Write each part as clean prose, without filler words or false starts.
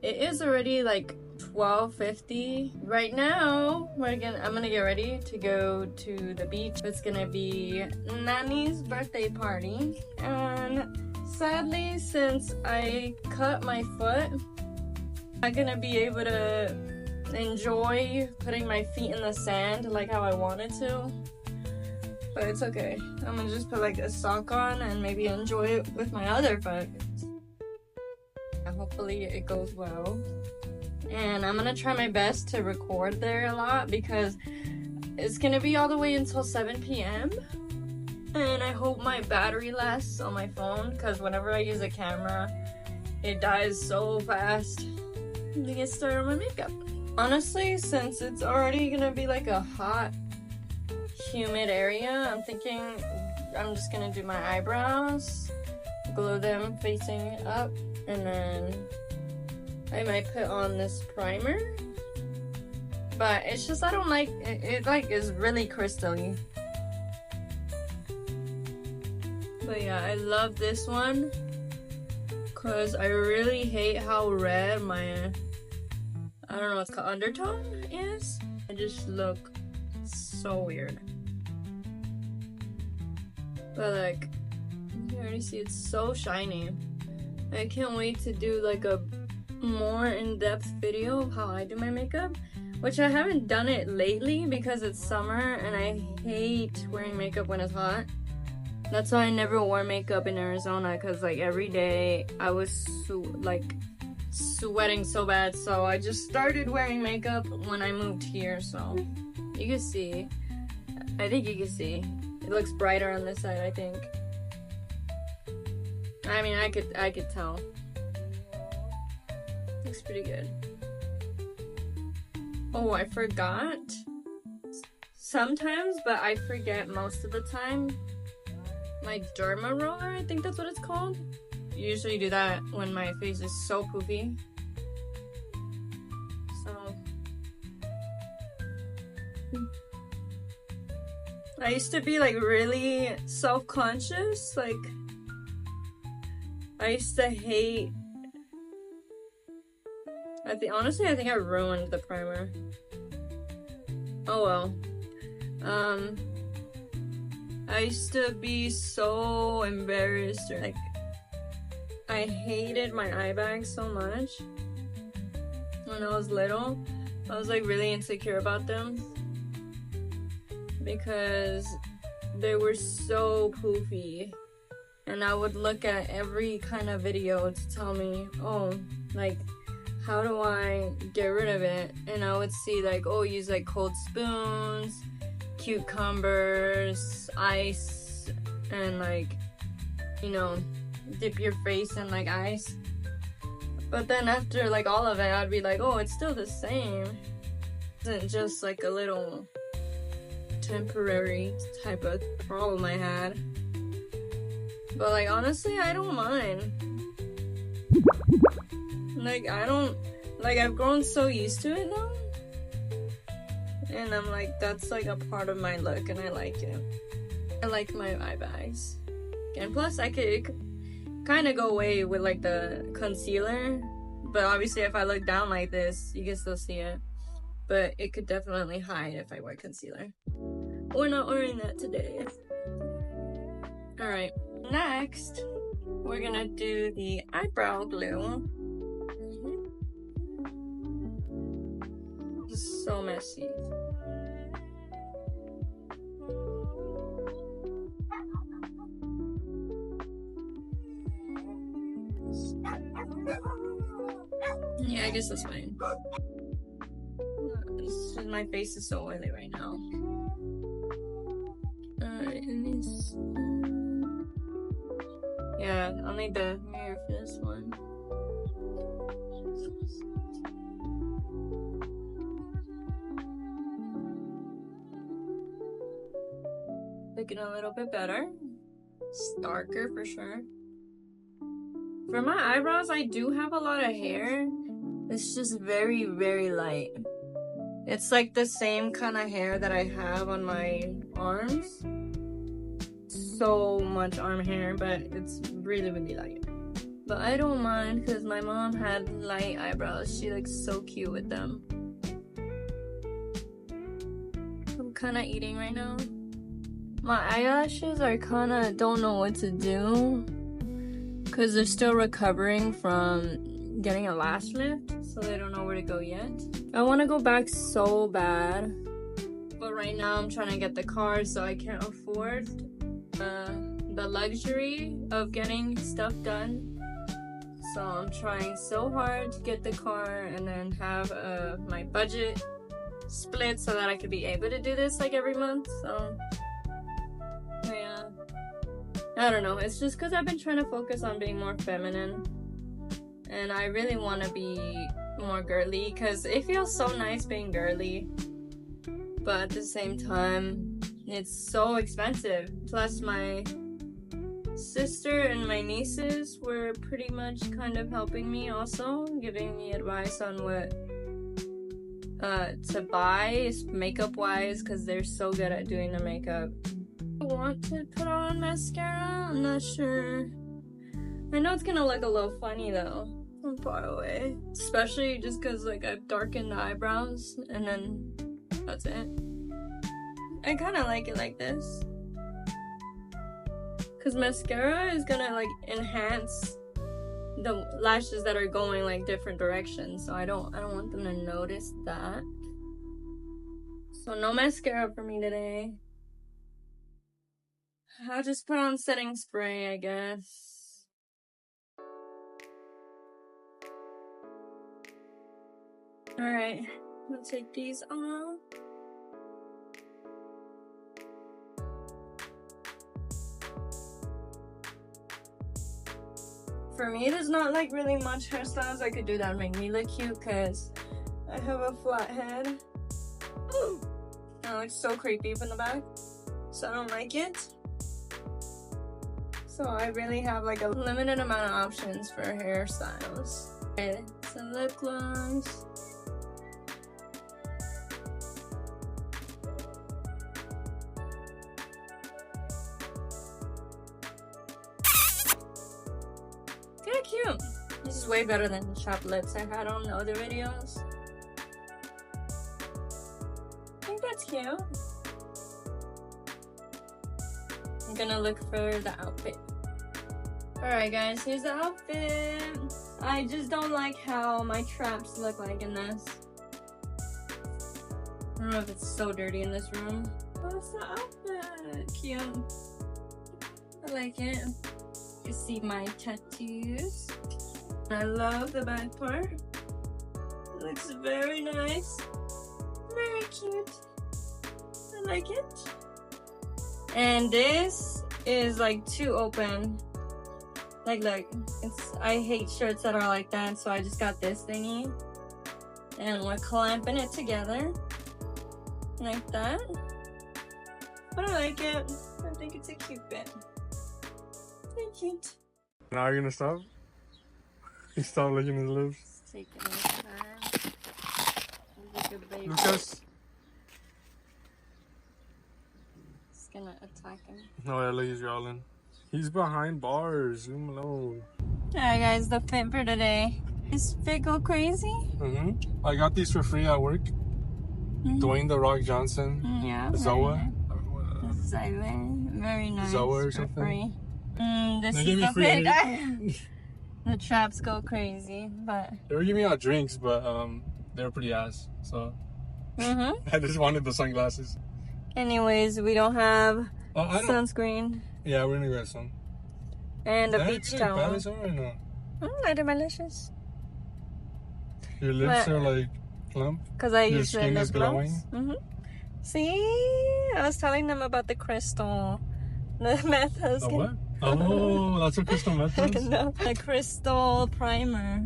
It is already like 12:50 right now. I'm gonna get ready to go to the beach. It's gonna be Nani's birthday party, and sadly, since I cut my foot, I'm not gonna be able to enjoy putting my feet in the sand like how I wanted to, but it's okay. I'm gonna just put like a sock on and maybe enjoy it with my other foot. Hopefully it goes well, and I'm gonna try my best to record there a lot because it's gonna be all the way until 7 p.m. and I hope my battery lasts on my phone, because whenever I use a camera it dies so fast. Let me get started on my makeup. Honestly, since it's already gonna be like a hot, humid area, I'm thinking I'm just gonna do my eyebrows, glue them facing up, and then I might put on this primer. But it's just I don't like it, it like is really crystally. But yeah, I love this one because I really hate how red my I don't know what's called undertone is. It just look so weird. But like, you can already see it's so shiny. I can't wait to do like a more in-depth video of how I do my makeup, which I haven't done it lately because it's summer and I hate wearing makeup when it's hot. That's why I never wore makeup in Arizona, because like every day I was sweating so bad, so I just started wearing makeup when I moved here. So you can see, I think you can see it looks brighter on this side. I think, I mean, I could tell. Looks pretty good. Oh, I forgot sometimes, but I forget most of the time, my derma roller, I think that's what it's called. Usually do that when my face is so poofy. So I used to be like really self-conscious. Like I used to hate, honestly I think I ruined the primer. Oh well. I used to be so embarrassed, or like I hated my eye bags so much when I was little. I was like really insecure about them because they were so poofy, and I would look at every kind of video to tell me, oh, like how do I get rid of it? And I would see like, oh, use like cold spoons, cucumbers, ice, and like, you know, dip your face in like ice. But then after like all of it, I'd be like, oh, it's still the same. It isn't just like a little temporary type of problem I had. But like honestly, I don't mind. Like I've grown so used to it now. And I'm like, that's like a part of my look and I like it. I like my eye bags. And plus I could kind of go away with like the concealer. But obviously if I look down like this, you can still see it. But it could definitely hide if I wear concealer. We're not wearing that today. Alright, next we're gonna do the eyebrow glue. This is so messy. Yeah, I guess that's fine. My face is so oily right now. Alright, and this. Yeah, I'll need the mirror for this one. Looking a little bit better. It's darker for sure. For my eyebrows, I do have a lot of hair. It's just very, very light. It's like the same kind of hair that I have on my arms. So much arm hair, but it's really, really light. But I don't mind because my mom had light eyebrows. She looks so cute with them. I'm kind of eating right now. My eyelashes are kind of don't know what to do because they're still recovering from getting a lash lift, so they don't know where to go yet. I want to go back so bad, but right now I'm trying to get the car, so I can't afford the luxury of getting stuff done. So I'm trying so hard to get the car and then have my budget split so that I could be able to do this like every month. So yeah, I don't know, it's just because I've been trying to focus on being more feminine, and I really want to be more girly because it feels so nice being girly, but at the same time it's so expensive. Plus my sister and my nieces were pretty much kind of helping me also, giving me advice on what to buy makeup wise because they're so good at doing the makeup. I want to put on mascara, I'm not sure. I know it's gonna look a little funny though from far away, especially just because like I've darkened the eyebrows and then that's it. I kind of like it like this because mascara is gonna like enhance the lashes that are going like different directions, so I don't want them to notice that. So no mascara for me today. I'll just put on setting spray, I guess. Alright, I'll take these off. For me, there's not like really much hairstyles I could do that would make me look cute because I have a flat head. Ooh. And it looks so creepy from the back, so I don't like it. So I really have like a limited amount of options for hairstyles. Okay, some lip gloss. Kinda cute. This is way better than the chopped lips I had on the other videos. I think that's cute. I'm gonna look for the outfit. Alright guys, here's the outfit. I just don't like how my traps look like in this. I don't know if it's so dirty in this room. What's the outfit? Cute. I like it. You see my tattoos. I love the back part. It looks very nice. Very cute. I like it. And this is like too open. Like look, I hate shirts that are like that, so I just got this thingy. And we're clamping it together. Like that. But I like it. I think it's a cute fit. Very cute. Now you're gonna stop? You stop licking his lips. It's taking his time. Like a baby. Lucas? It's gonna attack him. No, yeah, look, he's growling. He's behind bars. Leave him alone. Alright guys, the fit for today. Is fit go crazy? I got these for free at work. Dwayne The Rock Johnson. Yeah. Zoa. Very nice. Zoa or for something. Free. This They is gave me the free. fit. The traps go crazy, but They were giving me out drinks, but they were pretty ass. So I just wanted the sunglasses. anyways, we don't have sunscreen Yeah, we're gonna get some. and a beach towel. Or no? I do my lashes. Your lips But- are like plump. Because I Your use the skin lip is gloss. glowing? See? I was telling them about the crystal. The meth. The what? Oh, that's what crystal meth is? No, the crystal primer.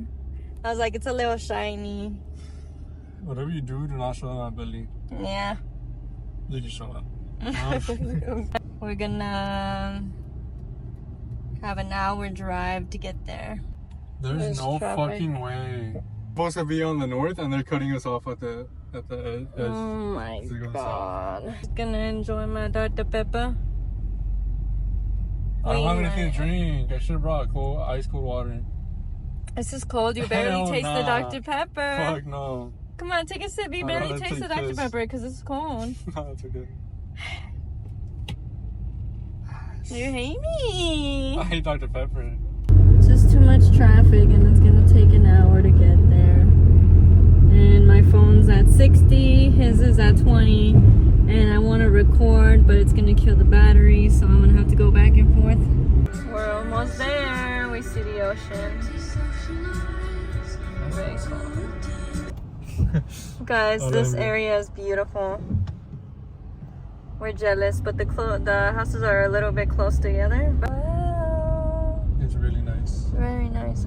I was like, it's a little shiny. Whatever you do not show my belly. Yeah. Did you show up? We're gonna have an hour drive to get there. There's no traffic. fucking way. Supposed to be on the north and they're cutting us off at the edge. Oh my So go god. Gonna enjoy my Dr. Pepper. I don't have anything to drink. I should have brought ice cold water. This is cold. You barely Hell taste the nah. Dr. Pepper. Fuck no. Come on, take a sip. You barely taste the Dr. Pepper because it's cold. No, it's okay. You hate me. I hate Dr. Pepper. Just too much traffic and it's gonna take an hour to get there. And my phone's at 60, his is at 20. And I want to record, but it's gonna kill the battery, so I'm gonna have to go back and forth. We're almost there. We see the ocean. Very cool. Guys, this area is beautiful. We're jealous, but the houses are a little bit close together. Wow. It's really nice. Very nice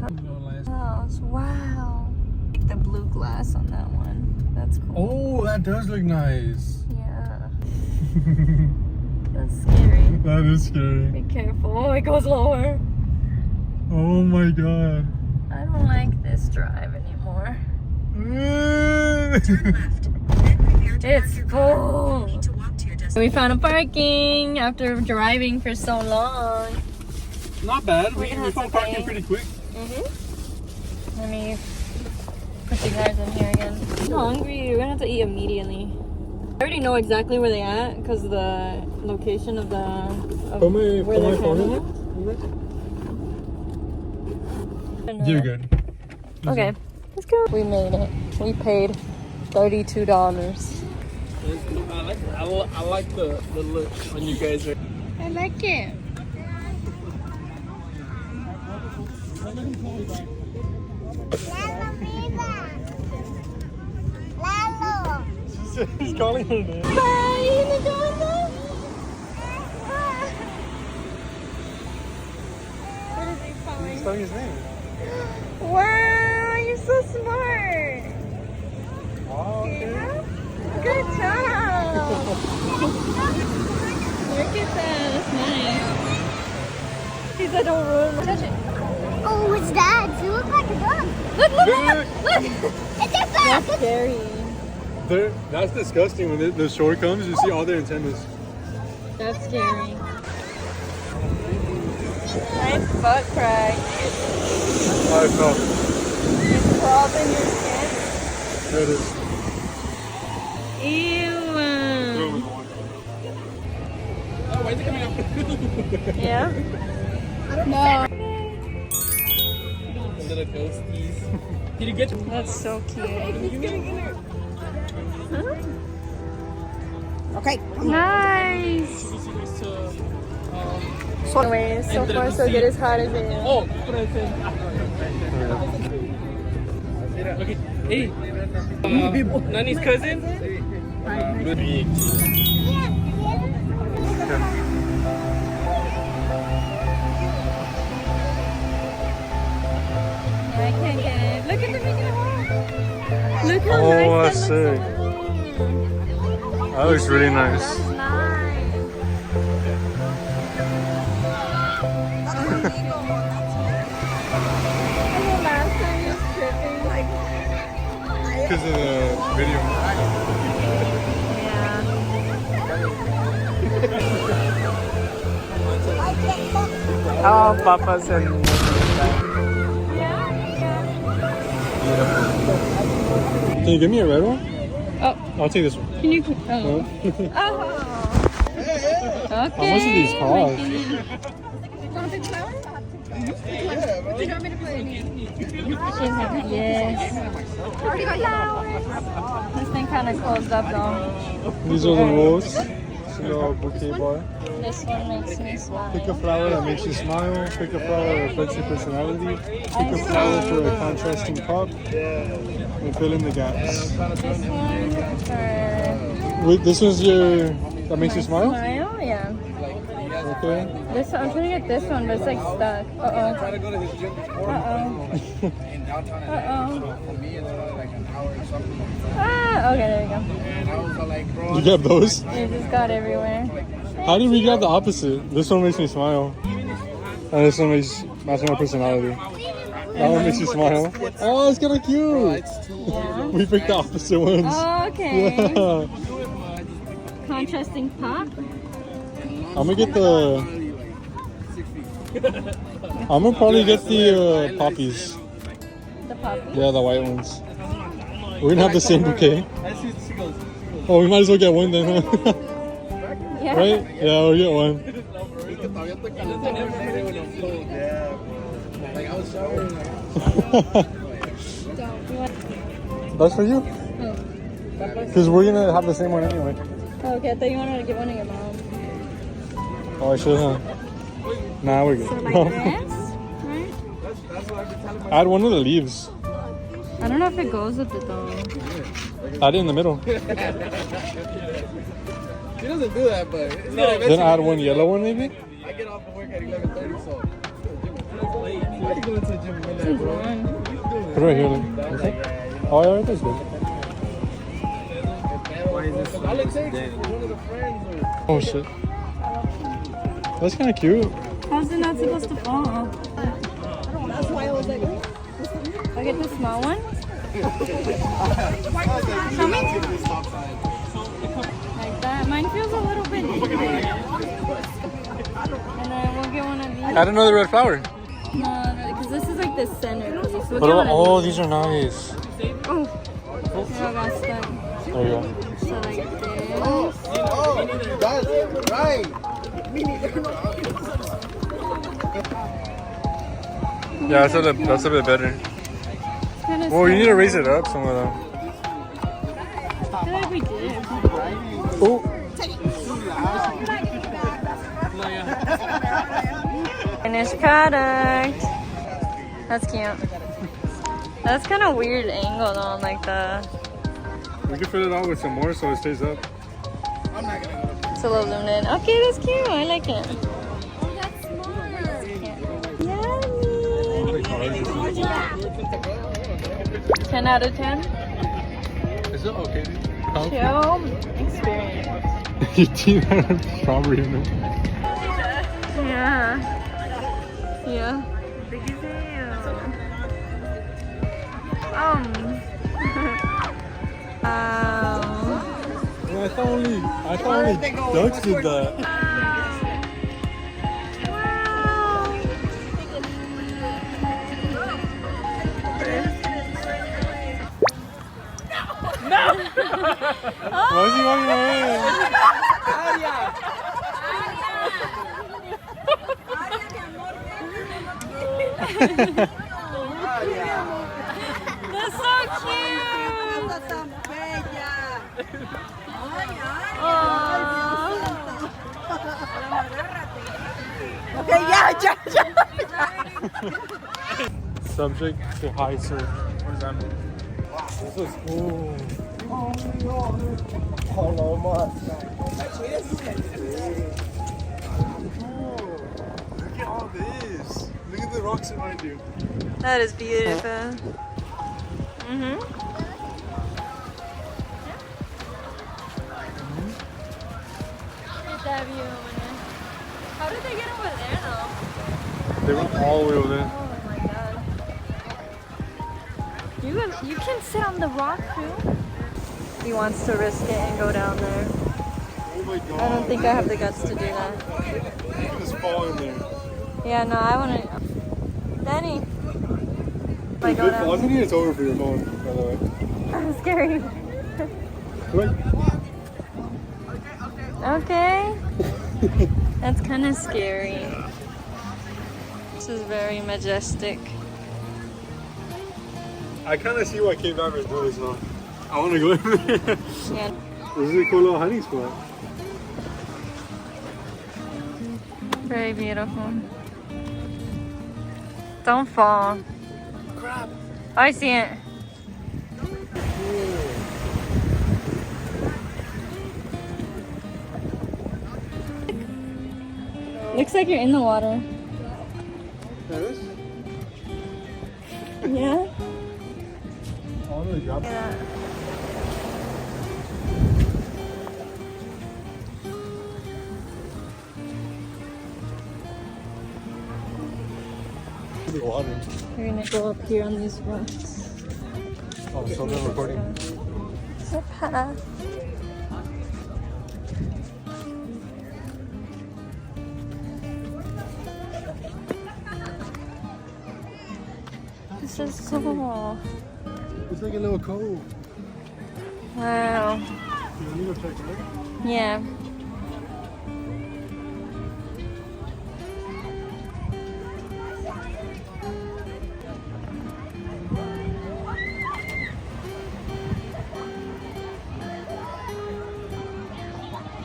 house. Wow. Like the blue glass on that one. That's cool. Oh, that does look nice. Yeah. That's scary. That is scary. Be careful. Oh, it goes lower. Oh my god. I don't like this drive anymore. It's full. We found a parking after driving for so long. Not bad. We found parking pretty quick. Let me put you guys in here again. I'm hungry. We're gonna have to eat immediately. I already know exactly where they at because the location of where they're filming. You're good. Okay, let's go. We made it. We paid $32. I like the look when you guys are. I like it. He's calling her name. Bye, what is he calling? He's spelling his name. Wow, you're so smart. Oh, okay. Good job. Look at that. That's nice. He said don't ruin my... Touch it. Oh, what's that? Does it look like a dog? Look. It's a dog. That's scary. That's disgusting when the shore comes, you see all their antennas. That's scary. Nice butt crack. How it felt. It's crawled in your skin. There it is. Ew. Oh, why is it coming up? Yeah? No. Little ghosties. Did you get your... That's so cute. Okay. Nice. Anyways, so far so good. As hot as it is. Oh, okay. Hey, Nani's cousin. I can't get it. Look at the making it hot. Look how Oh, nice that's that sick. That looks really nice. That's nice. Last time he was tripping, like... Because of the video. Yeah. Oh, Papa said. Can you give me a red one? Oh. I'll take this one. Can you... Oh. Oh. Okay. How much do these cost? Yes. This thing kind of closed up though. These are the rolls. It's a little bouquet bar. This one makes me smile. Pick a flower that makes you smile. Pick a flower that reflects your personality. Pick a flower for a contrasting pop. And fill in the gaps. This one for... Wait, this was your... That makes you smile? Smile? Yeah. Okay. This one, I'm trying to get this one, but it's like stuck. Uh-oh. Ah, okay, there we go. You got those? It just got everywhere. How did we get the opposite? This one makes me smile. And this one makes match my personality. That one makes you smile. Oh, it's kind of cute. Yeah. We picked the opposite ones. Oh, okay. Yeah. Contrasting pop. I'm gonna get the I'm gonna probably get the poppies. The poppy? Yeah, the white ones. We're gonna have the same bouquet. Oh, we might as well get one then, huh? Yeah. Right? Yeah, we'll get one. That's for you? Because we're gonna have the same one anyway. Oh, okay, I thought you wanted to get one of your mom. Oh, I should, huh? Nah, we're good. So like this, right? Add one of the leaves. I don't know if it goes with it though. Add it in the middle. She doesn't do that, but it's gonna Then add one yellow one maybe? I get off of work at 11:30, so I can go into the gym at midnight, bro. Put it right here. Look. Oh, yeah, right, that's good. All it takes is one of the friends or... Oh, shit. That's kind of cute. How's it not supposed to fall? That's why I was like, I get the small one? Like that. Mine feels a little bit big. And then we'll get one of these. Add another red flower. No, because this is like the center piece. We'll But get one oh, of these are nice. Oh, I got stuck. There you go. So like this. That's right. Yeah, that's a bit better. Kind of Well, you need to raise it up somewhere though. I feel like we did. Oh. Finished product. That's cute. That's kind of weird angle on like the. We can fill it out with some more so it stays up. It's a little zoomed in. Okay, that's cute. I like it. oh, that's smart. Yummy. 10 out of 10. Is it okay? Chill experience. You teeth have strawberry in it. Yeah. Yeah. Yeah, I thought only ducks did that. Why is he walking away? That's so cute. Okay, yeah. Subject to high surf. What does that mean? This is cool. Look at all this. Look at the rocks behind you. That is beautiful. Mhm. That view over there. How did they get over there though? They went all the way over there. Oh my god. You can sit on the rock too. He wants to risk it and go down there. Oh my god. I don't think I have the guts to do that. You can just fall in there. Yeah, no, I want to. Danny. I think it's over for your phone, by the way. I'm scary. Wait. Okay. That's kind of scary. This is very majestic. I kind of see why cave divers do this though. I want to go in there. Yeah. This is a cool little hiding spot. Very beautiful. Don't fall. Crap. I see it. Looks like you're in the water. That is? Yeah. Oh, really dropped it. Yeah. The water. We're gonna go up here on these rocks. Oh, so they're recording. Super. This is cool. It's like a little cove. Wow. You need to check it out. Yeah.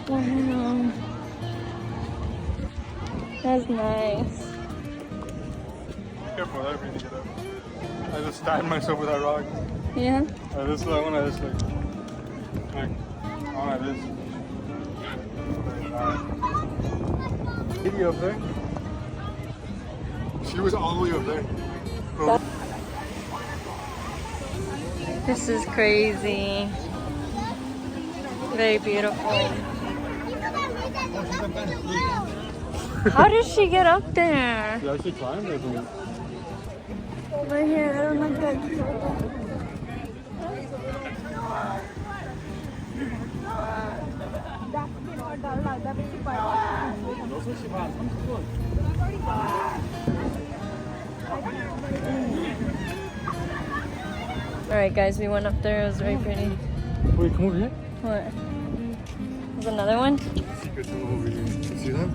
Wow. That's nice. Careful, I really get up. I just stabbed myself with that rock. Yeah. This is the one I just like on this. Lady up there. She was all the way up there. Oh. This is crazy. Very beautiful. How did she get up there? She actually climbed there from it. Over here, I don't know if Alright guys, we went up there, it was very pretty. Wait, come over here. What? There's another one? Secrets over here. You see them?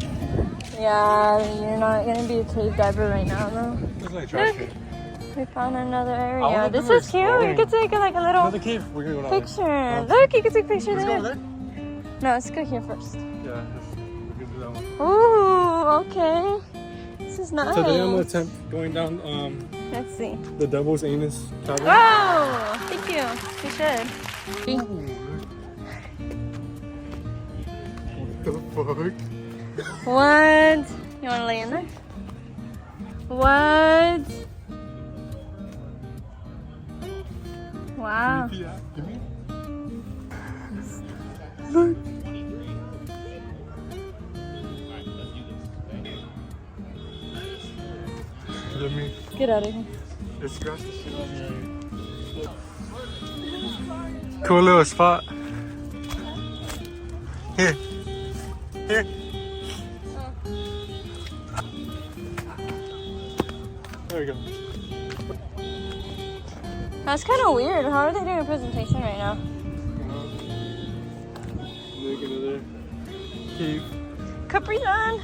Yeah, you're not gonna be a cave diver right now though. It's like trash can. We found another I area. wanna This do is cute. You exploring. could take like a little Another cave. We're gonna go down picture. there. Look, you can take a picture Let's there. go over there. No, let's go here first. Yeah, we can do that one. Ooh, okay. This is nice. Today I'm gonna attempt going down Let's see. the Devil's Anus cavern. Oh, thank you. You should. What the fuck? What? You wanna lay in there? What? Wow. Yeah, give me. Let me. Get out of here. Let's scratch the shit out of here. Cool little spot. Here. Here. There we go. That's kind of weird. How are they doing a presentation right now? Look another cave. Capri Sun.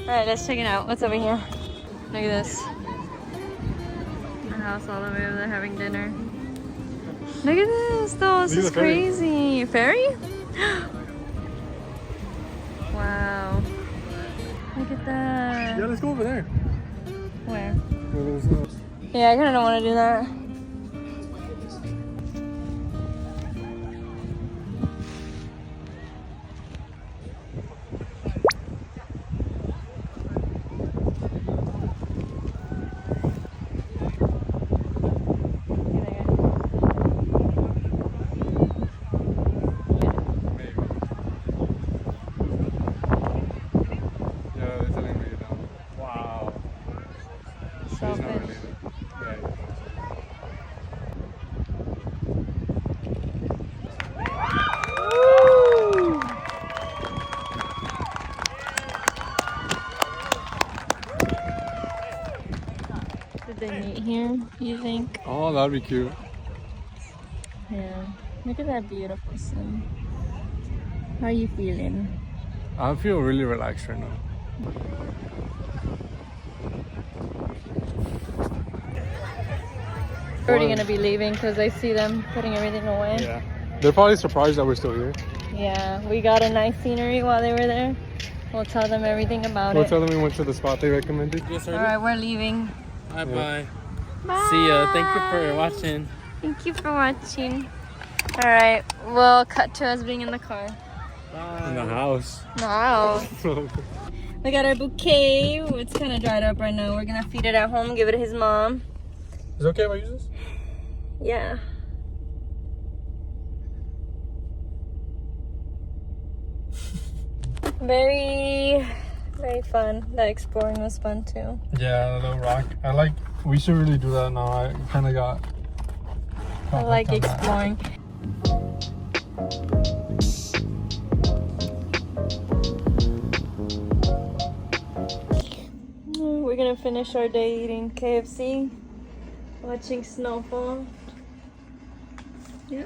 Alright, let's check it out. What's over here? Look at this. The house all the way over there having dinner. Look at this though. This Look at is the ferry. crazy. Ferry? Wow. Look at that. Yeah, let's go over there. Where? Where there's no- Yeah, I kind of don't want to do that. Yeah, they're telling me now. Wow. She's not Selfish. related. Yeah. Woo! Did they meet here, you think? Oh, that'd be cute. Yeah. Look at that beautiful sun. How are you feeling? I feel really relaxed right now. We're already gonna be leaving because I see them putting everything away. Yeah. They're probably surprised that we're still here. Yeah, we got a nice scenery while they were there. We'll tell them everything about We'll it. tell them we went to the spot they recommended. Alright, we're leaving. Bye bye. Bye. See ya. Thank you for watching. Thank you for watching. Alright, we'll cut to us being in the car. In the house. Wow. We got our bouquet. It's kind of dried up right now. We're gonna feed it at home, give it to his mom. Is it okay if I use this? Yeah. Very fun. The exploring was fun too. Yeah, the little rock. We should really do that now. I kind of got. I like exploring. We're gonna finish our day eating KFC. Watching snowfall. Yeah.